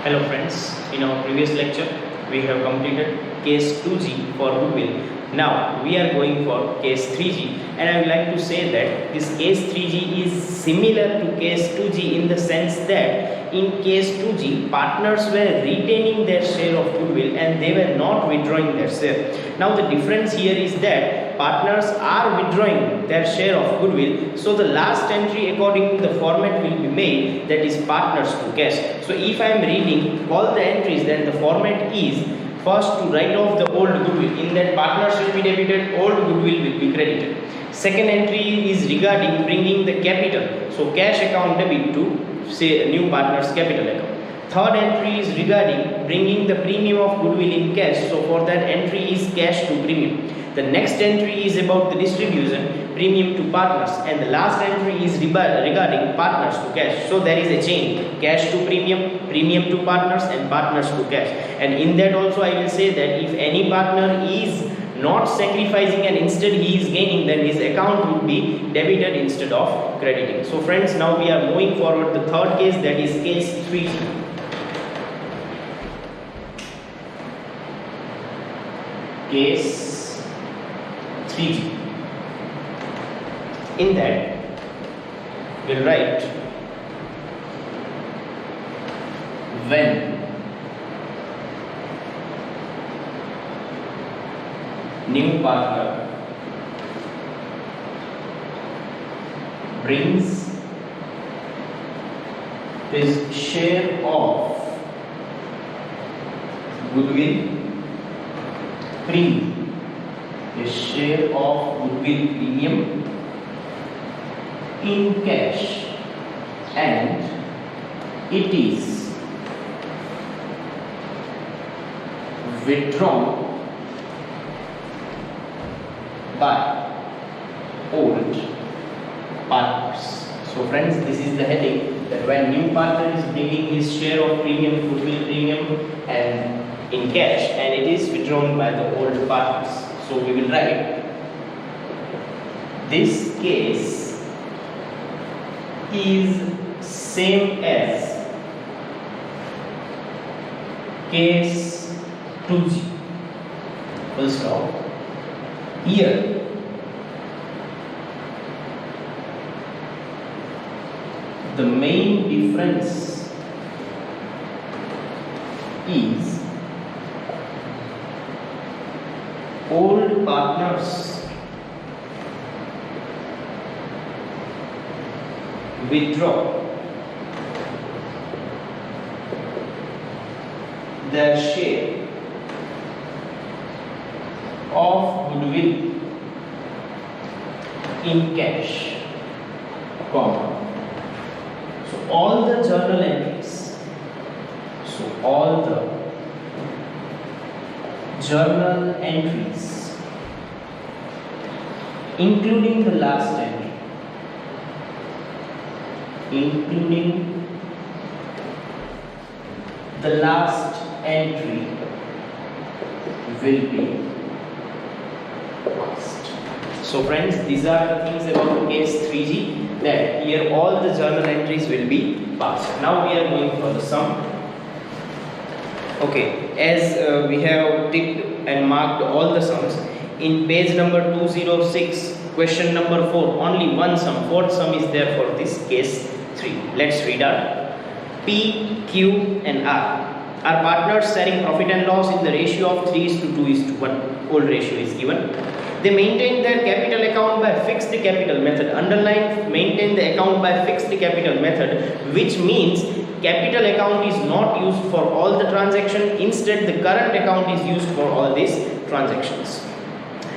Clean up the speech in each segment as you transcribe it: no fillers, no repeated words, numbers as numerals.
Hello friends, in our previous lecture we have completed case 2G for goodwill. Now we are going for case 3G, and I would like to say that this case 3G is similar to case 2G in the sense that in case 2G partners were retaining their share of goodwill and they were not withdrawing their share. Now the difference here is that partners are withdrawing their share of goodwill, so the last entry according to the format will be made, that is partners to cash. So if I am reading all the entries, then the format is first to write off the old goodwill, in that partners will be debited, old goodwill will be credited. Second entry is regarding bringing the capital, so cash account debit to say new partners capital account. Third entry is regarding bringing the premium of goodwill in cash, so for that entry is cash to premium. The next entry is about the distribution, premium to partners, and the last entry is regarding partners to cash. So there is a chain, cash to premium, premium to partners, and partners to cash. And in that also I will say that if any partner is not sacrificing and instead he is gaining, then his account would be debited instead of crediting. So friends, now we are moving forward the third case, that is case 3G. Case 3G. In that we'll write when new partner brings his share of goodwill premium, his share of goodwill premium in cash, and it is withdrawn by old partners. So friends, this is the heading, that when new partner is bringing his share of premium, goodwill premium and in cash, and it is withdrawn by the old partners. So we will write this case is same as case 2G. Full stop. Here the main difference is old partners withdraw their share of goodwill in cash, comma. So all the journal entries, including the last entry, will be passed. So friends, these are the things about case 3G, that here all the journal entries will be passed. Now we are going for the sum. Okay, as we have ticked and marked all the sums, in page number 206, question number 4, only one sum, fourth sum is there for this case 3. Let's read out. P, Q and R are partners sharing profit and loss in the ratio of 3:2:1. Old ratio is given. They maintain their capital account by fixed capital method. Underline, maintain the account by fixed capital method, which means capital account is not used for all the transactions. Instead, the current account is used for all these transactions.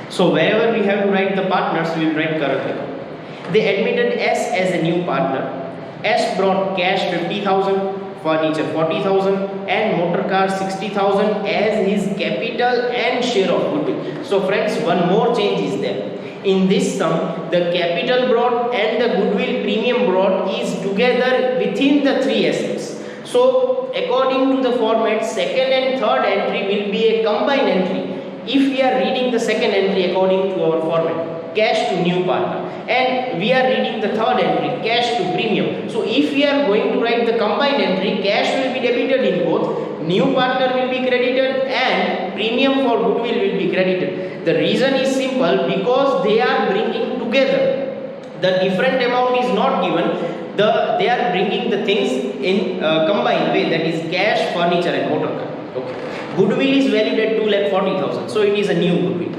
So wherever we have to write the partners, we will write current account. They admitted S as a new partner. S brought cash 50,000, furniture 40,000 and motor car 60,000 as his capital and share of goodwill. So friends, one more change is there. In this sum, the capital brought and the goodwill premium brought is together within the three assets. So according to the format, second and third entry will be a combined entry if we are reading the second entry according to our format. cash to new partner, and we are reading the third entry, cash to premium. So if we are going to write the combined entry, cash will be debited in both, new partner will be credited, and premium for goodwill will be credited. The reason is simple, because they are bringing together. The different amount is not given. They are bringing the things in combined way, that is cash, furniture and motor car. Okay. Goodwill is valued at 2,40,000, so it is a new goodwill.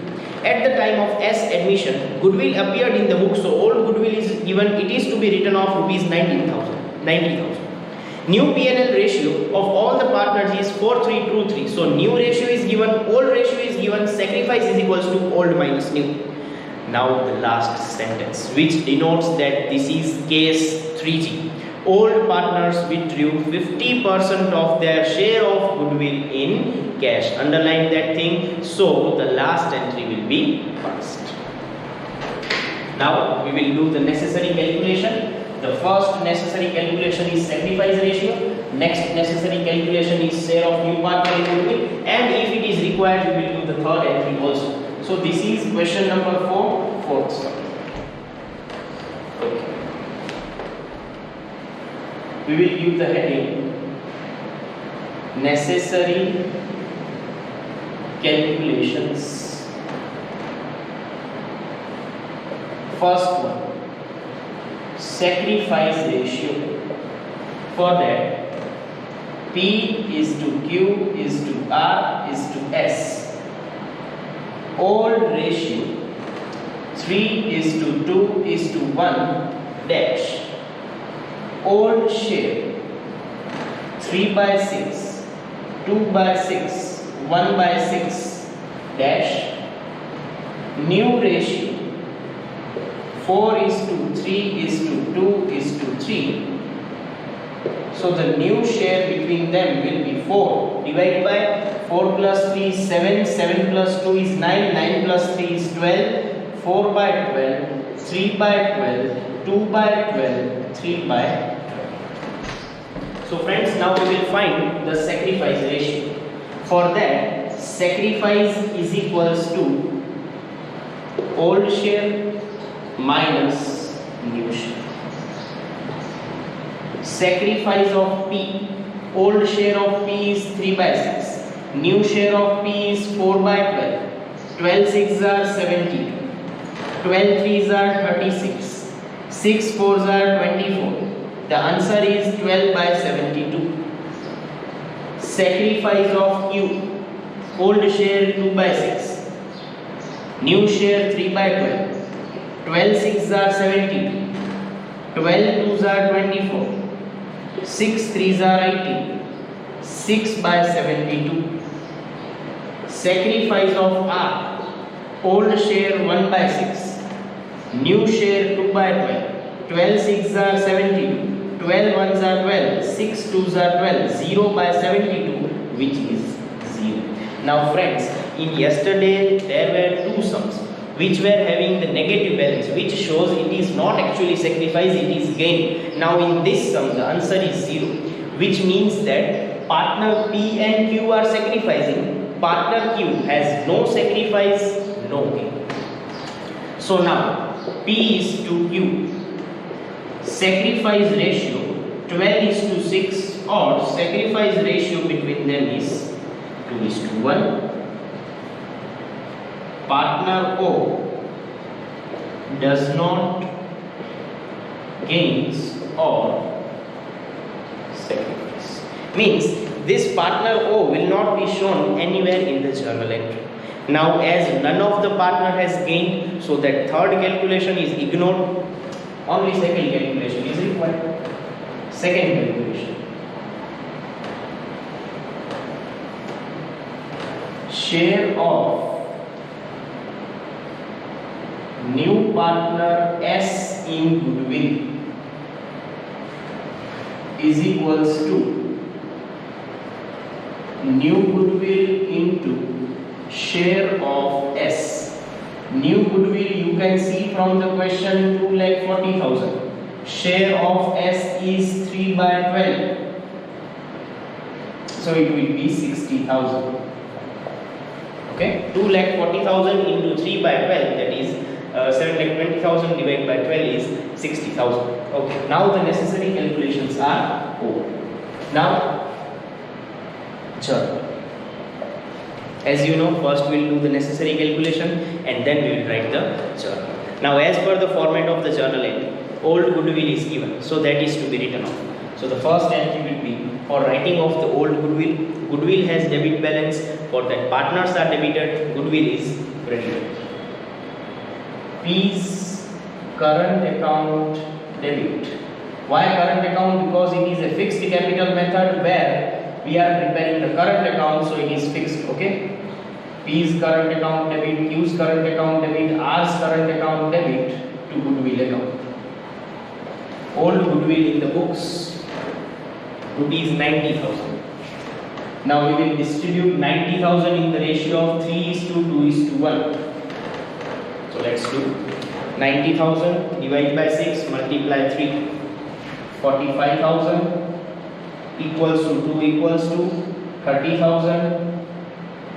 At the time of S admission, goodwill appeared in the book, so old goodwill is given, it is to be written off rupees 90,000. New P&L ratio of all the partners is 4:3:2:3. So new ratio is given, old ratio is given, sacrifice is equals to old minus new. Now the last sentence, which denotes that this is case 3G. Old partners withdrew 50% of their share of goodwill in cash. Underline that thing. So the last entry will be passed. Now we will do the necessary calculation. The first necessary calculation is sacrifice ratio. Next necessary calculation is share of new partner in goodwill. And if it is required, we will do the third entry also. So this is question number 4, fourth step. Okay. We will give the heading necessary calculations. First one, sacrifice ratio. For that, P is to Q is to R is to S. Old ratio 3 is to 2 is to 1 dash. Old share 3/6, 2/6, 1/6 dash. New ratio 4 is to 3 is to 2 is to 3. So the new share between them will be 4 divided by 4 plus 3 is 7, 7 plus 2 is 9, 9 plus 3 is 12, 4/12, 3/12, 2/12, 3/12. So friends, now we will find the sacrifice ratio. For that, sacrifice is equals to old share minus new share. Sacrifice of P, old share of P is 3/6, new share of P is 4/12, 12 6s are 72, 12 3s are 36, 6 4s are 24. The answer is 12/72. Sacrifice of Q, old share 2/6, new share 3/12, 12 6s are 72, 12 2s are 24, 6 3s are 18, 6/72. Sacrifice of R, old share 1/6, new share 2/12, 12 6s are 72, 12 1s are 12, 6 2s are 12, 0/72, which is 0. Now friends, in yesterday there were two sums which were having the negative balance, which shows it is not actually sacrifice, it is gain. Now in this sum the answer is 0, which means that partner P and Q are sacrificing, partner Q has no sacrifice, no gain. So now P is to Q, sacrifice ratio 12 is to 6, or sacrifice ratio between them is 2 is to 1. Partner O does not gains or sacrifice. Means this partner O will not be shown anywhere in the journal entry. Now as none of the partner has gained, so that third calculation is ignored. Only second calculation is required. Second calculation. Share of new partner S in goodwill is equals to new goodwill into share of S. New goodwill you can see from the question 2,40,000. Share of S is 3/12. So it will be 60,000. Okay, 2,40,000 into 3/12, that is 7 lakh 20,000 divided by 12 is 60,000. Okay, now the necessary calculations are over. Now journal. As you know, first we will do the necessary calculation and then we will write the journal. Now as per the format of the journal entry, old goodwill is given, so that is to be written off. So the first entry will be for writing off the old goodwill. Goodwill has debit balance, for that partners are debited, goodwill is credited. P's current account debit. Why current account? Because it is a fixed capital method where we are preparing the current account, so it is fixed. Okay, P's current account debit, Q's current account debit, R's current account debit to goodwill account. Old goodwill in the books, rupees 90,000. Now we will distribute 90,000 in the ratio of 3:2:1. So let's do 90,000 divided by 6 multiply 3, 45,000 equals to 2 equals to 30,000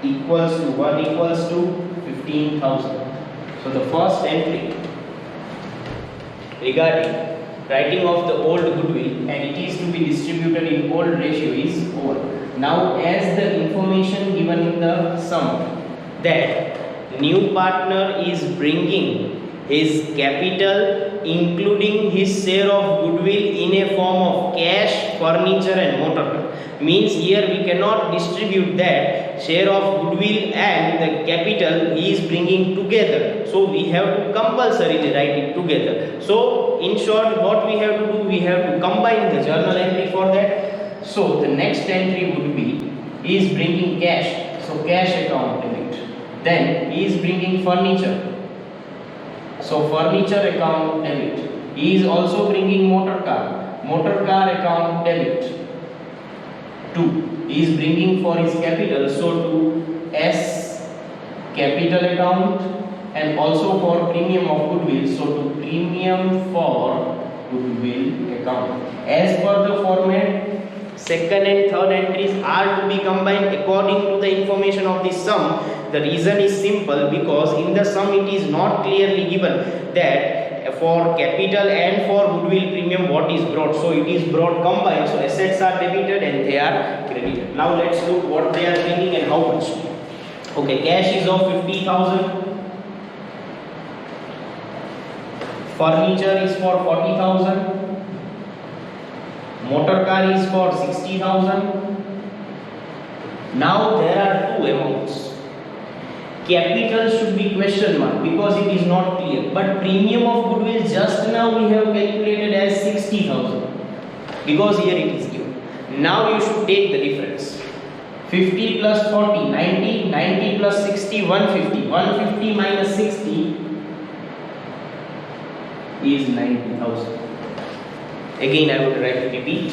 equals to 1 equals to 15,000. So the first entry regarding writing of the old goodwill and it is to be distributed in old ratio is over. Now as the information given in the sum that new partner is bringing his capital including his share of goodwill in a form of cash, furniture and motor car. Means here we cannot distribute that share of goodwill and the capital he is bringing together. So we have to compulsorily write it together. So in short, what we have to do, we have to combine the journal entry for that. So the next entry would be he is bringing cash, so cash account debit. Then he is bringing furniture, so furniture account debit. He is also bringing motor car account debit. 2. He is bringing for his capital, so to S capital account, and also for premium of goodwill, so to premium for goodwill account. As per the format, second and third entries are to be combined according to the information of the sum. The reason is simple, because in the sum it is not clearly given that for capital and for goodwill premium what is brought. So it is brought combined, so assets are debited and they are credited. Now let's look what they are bringing and how much. Okay, cash is of 50,000, furniture is for 40,000, motor car is for 60,000. Now there are two amounts. Capital should be question mark because it is not clear, but premium of goodwill just now we have calculated as 60,000 because here it is given. Now you should take the difference. 50 plus 40 90, 90 plus 60 150, 150 minus 60 is 90,000. Again I would write repeat.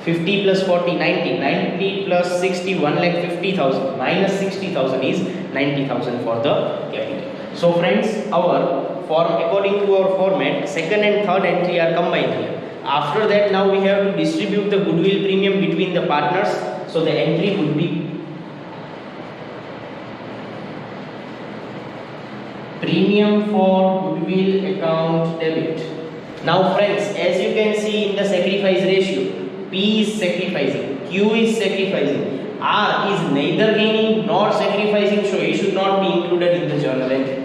50 plus 40 90, 90 plus 60 1,50,000 minus 60,000 is 90,000 for the capital. So friends, our form according to our format, second and third entry are combined here. After that, now we have to distribute the goodwill premium between the partners. So the entry would be premium for goodwill account debit. Now friends, as you can see in the sacrifice ratio, P is sacrificing, Q is sacrificing, R is neither gaining nor sacrificing, so he should not be included in the journal entry.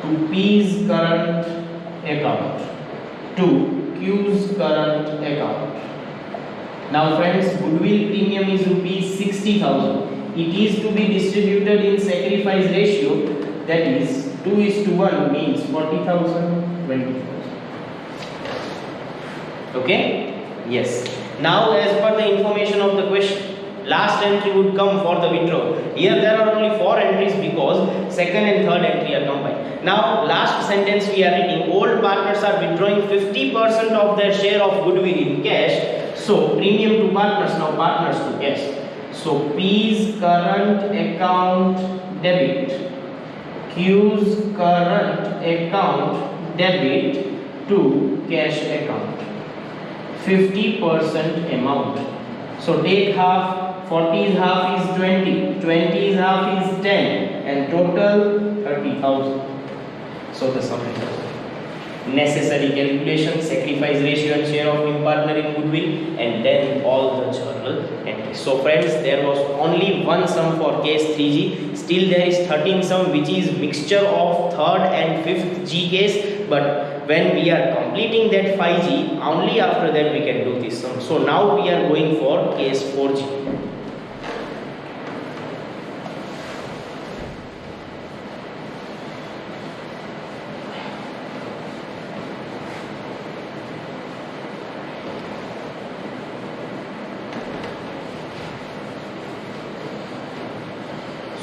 To P's current account, to Q's current account. Now friends, goodwill premium is rupees 60,000. It is to be distributed in sacrifice ratio, that is 2:1 means 40,000, 20,000. Okay? Yes. Now as per the information of the question, last entry would come for the withdrawal. Here there are only 4 entries because second and third entry are combined. Now last sentence we are reading, old partners are withdrawing 50% of their share of goodwill in cash. So premium to partners, now partners to cash. So P's current account debit, Q's current account debit to cash account. 50% amount. So take half, 40 is half is 20, 20 is half is 10, and total 30,000. So the sum is necessary calculation, sacrifice ratio and share of new partner in goodwill, and then all the journal entries. So friends, there was only one sum for case 3G. Still there is 13 sum which is mixture of third and fifth G case, but when we are completing that 5G, only after that we can do this sum. So now we are going for case 4G.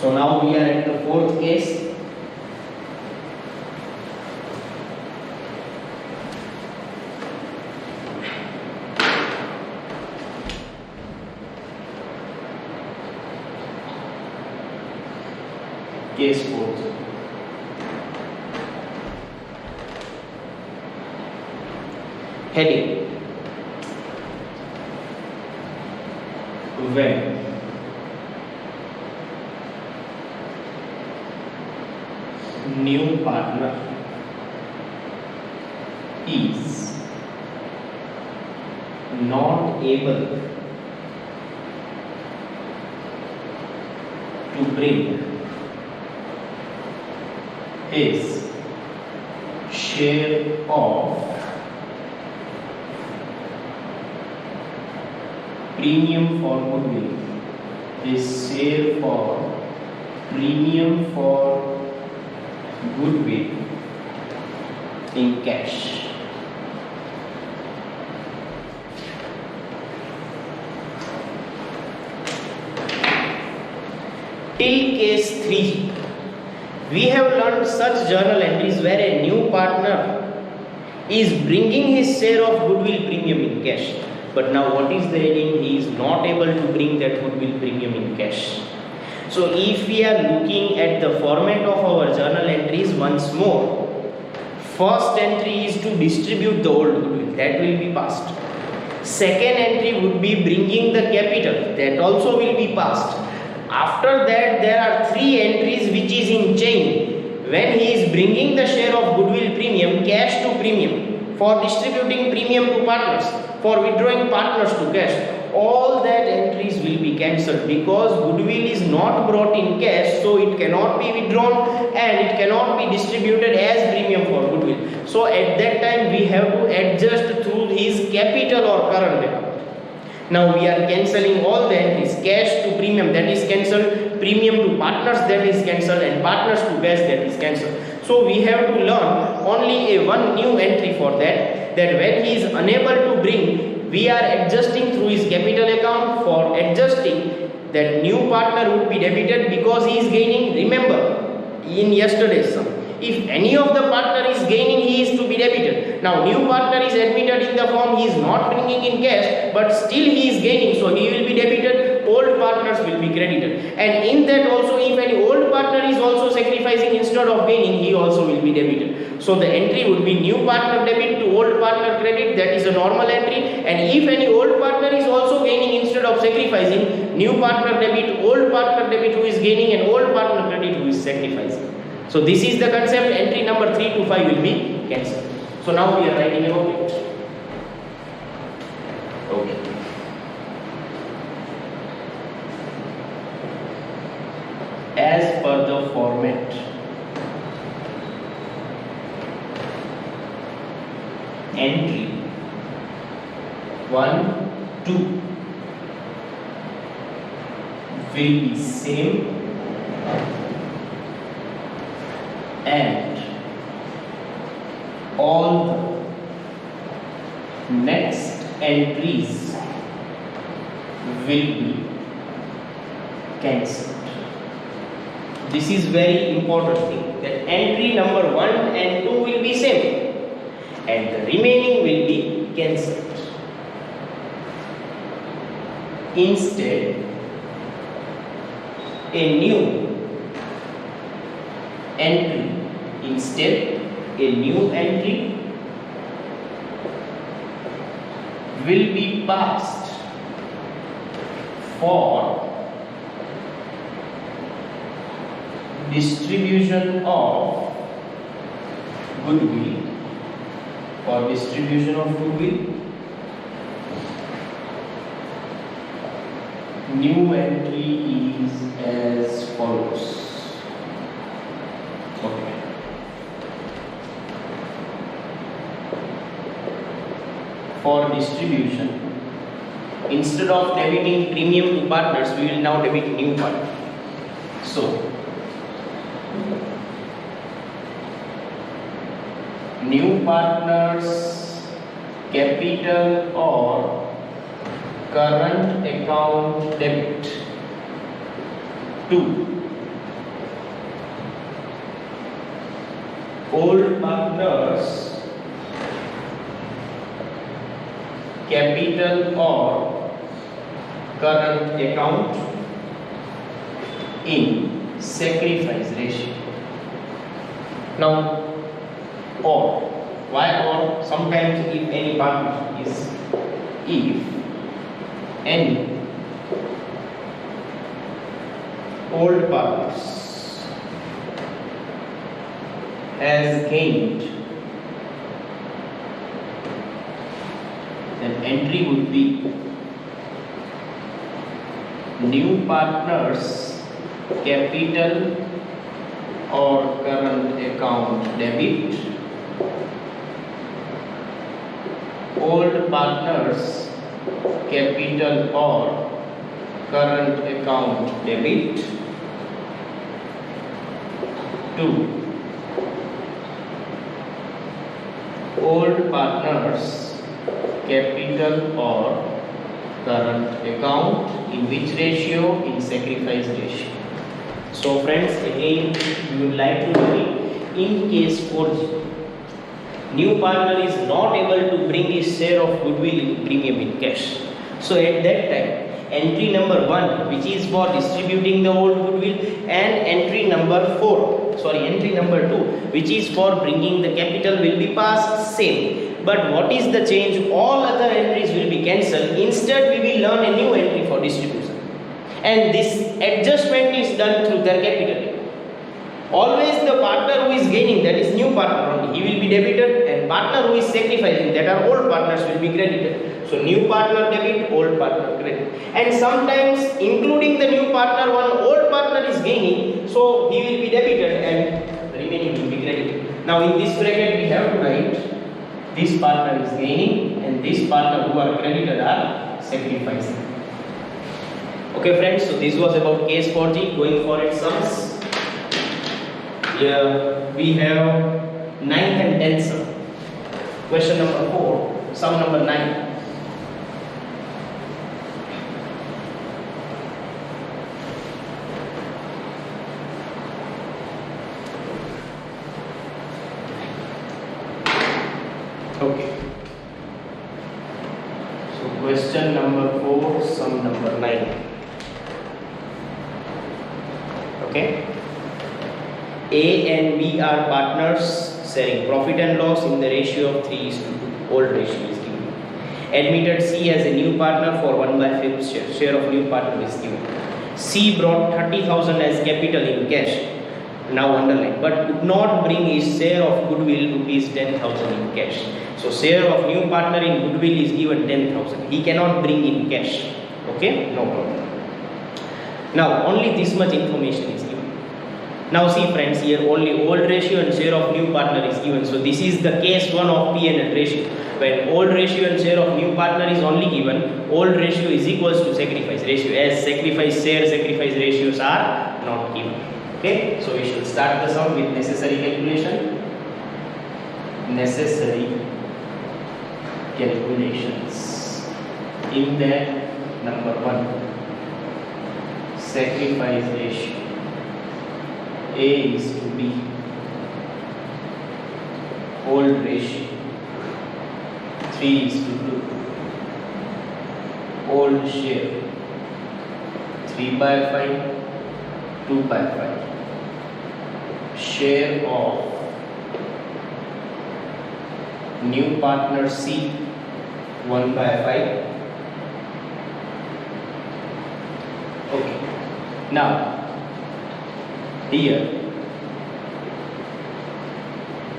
So now we are at the fourth case. Case 4. Heading: when new partner is not able to bring his share of premium for goodwill, his share for premium for goodwill in cash. Till case 3, we have learned such journal entries where a new partner is bringing his share of goodwill premium in cash. But now what is the heading? He is not able to bring that goodwill premium in cash. So if we are looking at the format of our journal entries once more, first entry is to distribute the old goodwill, that will be passed. Second entry would be bringing the capital, that also will be passed. After that there are 3 entries which is in chain. When he is bringing the share of goodwill premium, cash to premium, for distributing premium to partners, for withdrawing partners to cash, all that entries will be cancelled because goodwill is not brought in cash, so it cannot be withdrawn and it cannot be distributed as premium for goodwill. So at that time we have to adjust through his capital or current account. Now we are cancelling all the entries. Cash to premium, that is cancelled. Premium to partners, that is cancelled, and partners to cash, that is cancelled. So we have to learn only one new entry for that. That when he is unable to bring, we are adjusting through his capital account. For adjusting, that new partner would be debited because he is gaining. Remember, in yesterday's sum, if any of the partner is gaining, he is to be debited. Now new partner is admitted in the form he is not bringing in cash, but still he is gaining, so he will be debited. Old partners will be credited, and in that also, if any old partner is also sacrificing instead of gaining, he also will be debited. So the entry would be new partner debit to old partner credit, that is a normal entry. And if any old partner is also gaining instead of sacrificing, new partner debit, old partner debit who is gaining, and old partner credit who is sacrificing. So this is the concept. Entry number 3 to 5 will be cancelled. So now we are writing about it. Okay. As per the format, entry 1, 2 will be same, and all the next entries will be cancelled. This is very important thing, that entry number 1 and 2 will be same and the remaining will be cancelled. Instead, a new entry will be passed for distribution of goodwill, for distribution of goodwill, new entry is as follows. Okay. For distribution, instead of debiting premium to partners, we will now debit new partner. So, new partners capital or current account debit to old partners capital or current account in sacrifice ratio. Now, or why or? Sometimes if any partner is, if any old partners has gained, then entry would be new partners capital or current account debit, old partners capital or current account debit to old partners capital or current account in which ratio? In sacrifice ratio. So friends, again we would like to repeat, in case 4G, new partner is not able to bring his share of goodwill in premium in cash. So at that time, entry number 1, which is for distributing the old goodwill, and entry number 2, which is for bringing the capital, will be passed same. But what is the change? All other entries will be cancelled. Instead, we will learn a new entry for distribution. And this adjustment is done through their capital. Always the partner who is gaining, that is new partner only, he will be debited, and partner who is sacrificing, that are old partners, will be credited. So new partner debit, old partner credit. And sometimes including the new partner, one old partner is gaining, so he will be debited and the remaining will be credited. Now in this bracket we have to write this partner is gaining and this partner who are credited are sacrificing. Okay friends, so this was about case 4G. Going for its sums. Here we have 9th and 10th sum. Question number 4, sum number 9. Okay. So question number 4, sum number 9. Okay. A and B are partners sharing profit and loss in the ratio of 3:2. Old ratio is given. Admitted C as a new partner for 1/5 share. Share of new partner is given. C brought 30,000 as capital in cash. Now underline, but could not bring his share of goodwill rupees 10,000 in cash. So share of new partner in goodwill is given 10,000. He cannot bring in cash. Okay, no problem. Now only this much information is given. Now see friends, here only old ratio and share of new partner is given. So this is the case 1 of P and L ratio. When old ratio and share of new partner is only given, old ratio is equals to sacrifice ratio, as sacrifice share, sacrifice ratios are not given. Okay, so we should start the sum with necessary calculation. Necessary calculations. In that, number 1, sacrifice ratio. A is to B, old ratio 3:2, old share 3/5, 2/5, share of new partner C 1/5. Okay, now here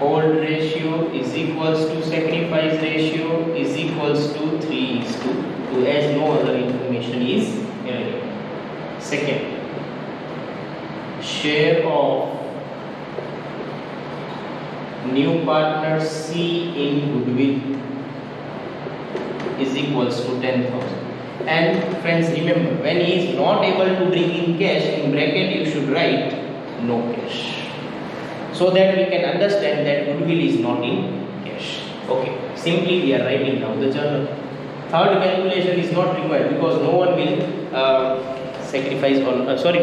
old ratio is equals to sacrifice ratio is equals to 3:2 as no other information is available. Second, share of new partner C in goodwill is equals to 10,000. And friends, remember, when he is not able to bring in cash, in bracket you should write no cash, so that we can understand that goodwill is not in cash. Okay, simply we are writing down the journal. Third calculation is not required because no one will sacrifice or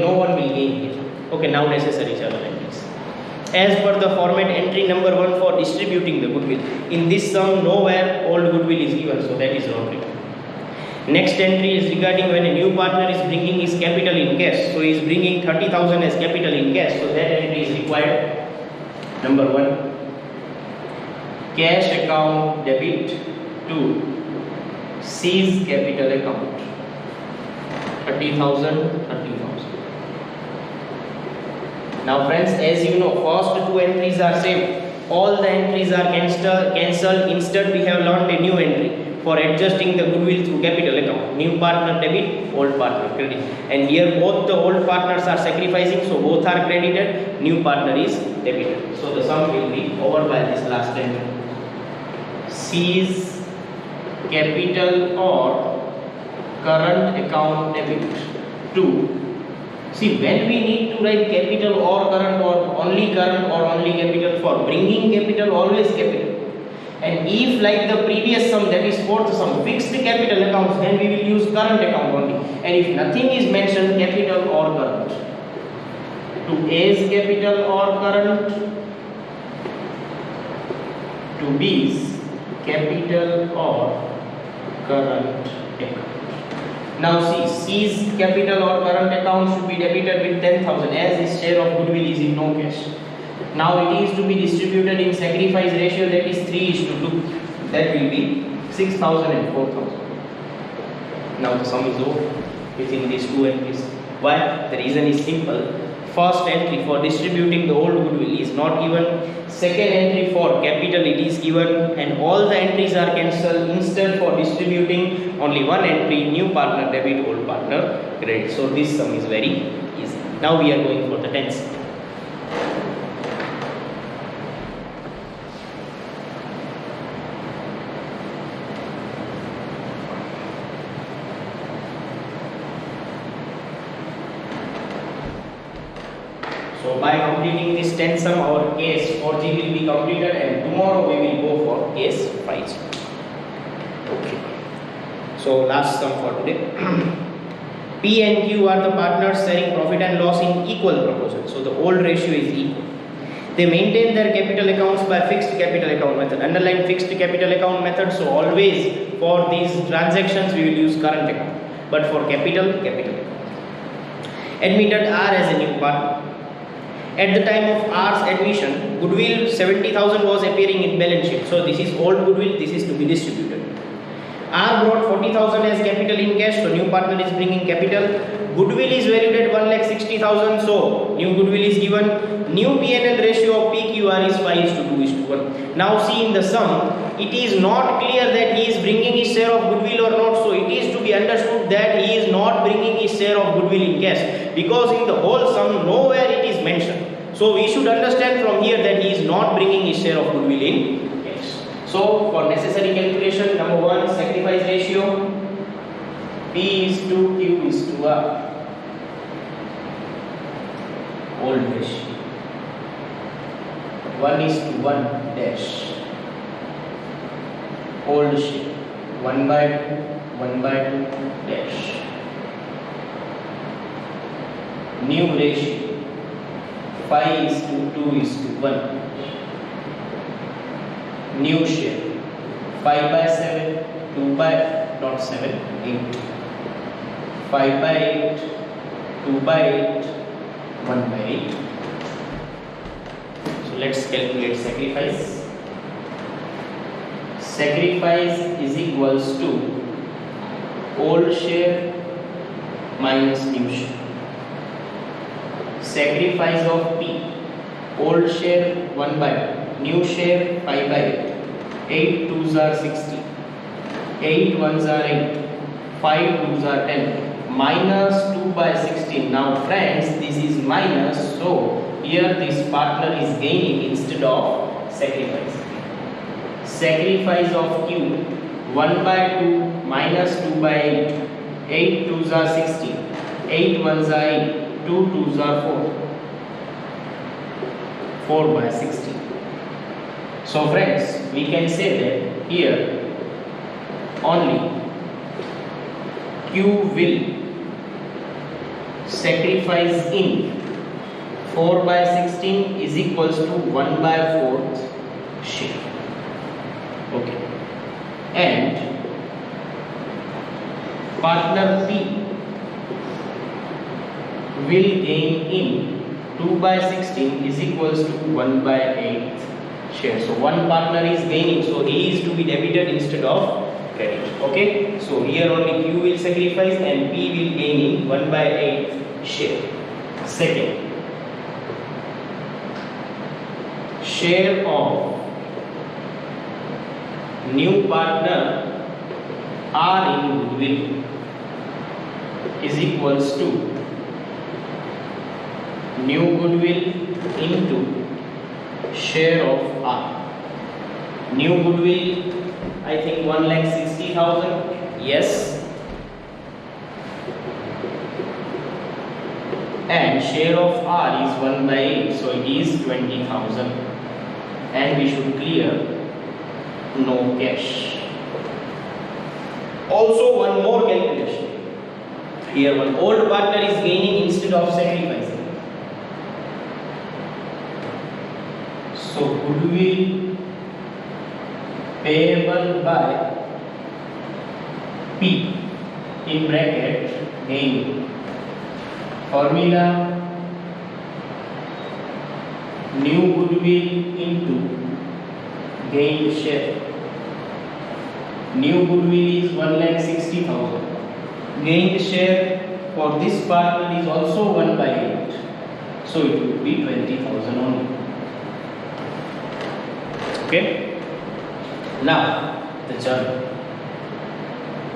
no one will gain here. Okay, now necessary journal entries. As per the format, entry number 1 for distributing the goodwill. In this sum, nowhere old goodwill is given, so that is not required. Next entry is regarding when a new partner is bringing his capital in cash. So he is bringing 30,000 as capital in cash, so that entry is required. Number 1, cash account debit to seize capital account. 30,000, 30,000. Now friends, as you know, first two entries are same. All the entries are cancelled. Instead, we have learned a new entry for adjusting the goodwill through capital account. New partner debit, old partner credit. And here both the old partners are sacrificing, so both are credited. New partner is debited. So the sum will be over by this last entry. Seize capital or current account debit to. See, when we need to write capital or current or only capital, for bringing capital, always capital. And if like the previous sum, that is fourth sum, fixed capital accounts, then we will use current account only. And if nothing is mentioned, capital or current. To A's capital or current, to B's capital or current account. Now see, C's capital or current account should be debited with 10,000 as his share of goodwill is in no cash. Now it is to be distributed in sacrifice ratio, that is 3:2. That will be 6,000 and 4,000. Now the sum is over within these two entries. Why? The reason is simple. First entry for distributing the old goodwill is not given. Second entry for capital it is given, and all the entries are cancelled. Instead, for distributing only one entry, new partner debit, old partner credit. So this sum is very easy. Now we are going for the tens. So by completing this 10 sum, our case 4G will be completed, and tomorrow we will go for case 5G. Okay. So last sum for today. P and Q are the partners sharing profit and loss in equal proportion. So the old ratio is equal. They maintain their capital accounts by fixed capital account method. Underline fixed capital account method. So always for these transactions we will use current account. But for capital account. Admitted R as a new partner. At the time of R's admission, goodwill 70,000 was appearing in balance sheet. So this is old goodwill, this is to be distributed. R brought 40,000 as capital in cash, so new partner is bringing capital. Goodwill is valued at 1,60,000, so new goodwill is given. New P&L ratio of PQR is 5:2:1. Now see in the sum, it is not clear that he is bringing his share of goodwill or not, so it is to be understood that he is not bringing his share of goodwill in cash, because in the whole sum nowhere it is mentioned. So we should understand from here that he is not bringing his share of goodwill in cash. So for necessary calculation, number 1, sacrifice ratio, P is to Q is to R. Old ratio, 1:1 dash. Old share, 1/2, 1/2 dash. New ratio, 5:2:1. New share, 5/7, 2/7, 8. 5/8, 2/8, 1/8. So let's calculate sacrifice. Sacrifice is equals to old share minus new share. Sacrifice of P, old share 1/2, new share 5 by 8. 8 2s are 60. 8 1s are 8. 5 2s are 10. Minus 2 by 16. Now friends, this is minus, so here this partner is gaining instead of sacrifice. Sacrifice of Q, 1 by 2 minus 2 by 8. 8 2s are 60. 8 1s are 8. 2 2s are 4. 4 by 60. So friends, we can say that here only Q will sacrifice in 4 by 16 is equals to 1 by 4th share. Okay. And partner P will gain in 2 by 16 is equals to 1 by 8th share. So one partner is gaining, so he is to be debited instead of credit. Okay, so here only Q will sacrifice and P will gain in 1 by 8th share. Second, share of new partner R in goodwill is equals to new goodwill into share of R. New goodwill, I think 1,60,000. Yes. And share of R is 1 by 8, so it is 20,000. And we should clear no cash. Also, one more calculation. Here, one old partner is gaining instead of sacrificing. So, goodwill payable by P in bracket gain. Formula new goodwill into gain share. New goodwill is 1,60,000. Gained share for this partner is also 1 by 8. So it would be 20,000 only. Okay. Now the journal.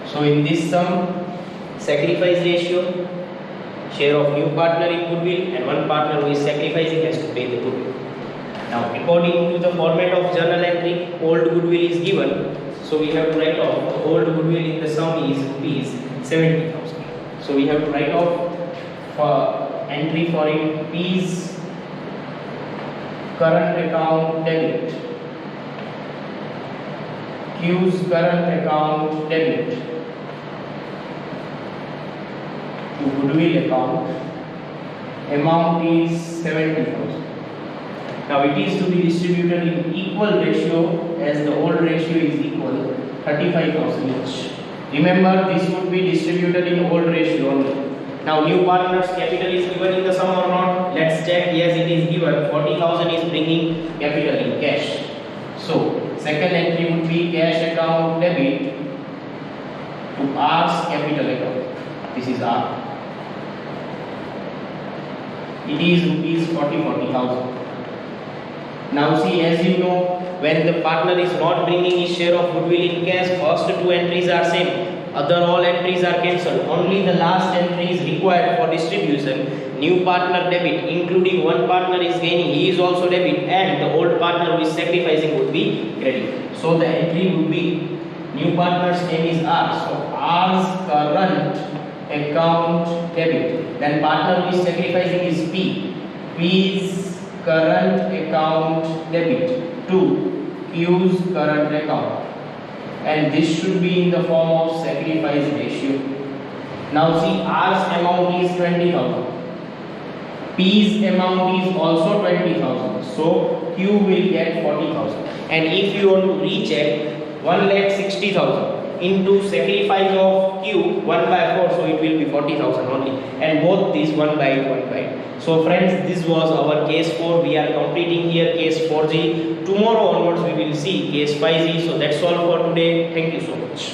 So in this sum, sacrifice ratio, share of new partner in goodwill, and one partner who is sacrificing has to pay the goodwill. Now according to the format of journal entry, old goodwill is given, so we have to write off the old goodwill in the sum is rupees 70,000. So we have to write off for entry for it P's current account debit, Q's current account debit to goodwill account. Amount is 70,000. Now it is to be distributed in equal ratio, as the old ratio is equal 35,000 each. Remember, this would be distributed in old ratio only. Now new partners capital is given in the sum or not? Let's check. Yes, it is given. 40,000 is bringing capital in cash. So second entry would be cash account debit to R's capital account. This is R. It is rupees 40,000. Now see, as you know, when the partner is not bringing his share of goodwill in cash, first two entries are same, other all entries are cancelled. Only the last entry is required for distribution. New partner debit, including one partner is gaining, he is also debit, and the old partner who is sacrificing would be credit. So the entry would be new partner's name is R, so R's current account debit. Then partner who is sacrificing is P. P's current account debit to Q's current account, and this should be in the form of sacrifice ratio. Now see, R's amount is 20,000, P's amount is also 20,000, so Q will get 40,000. And if you want to recheck, 1,60,000 into sacrifice of Q 1 by 4, so it will be 40,000 only, and both these 1 by 1 by. So friends, this was our case 4. We are completing here case 4G. Tomorrow onwards we will see case 5G. So that's all for today. Thank you so much.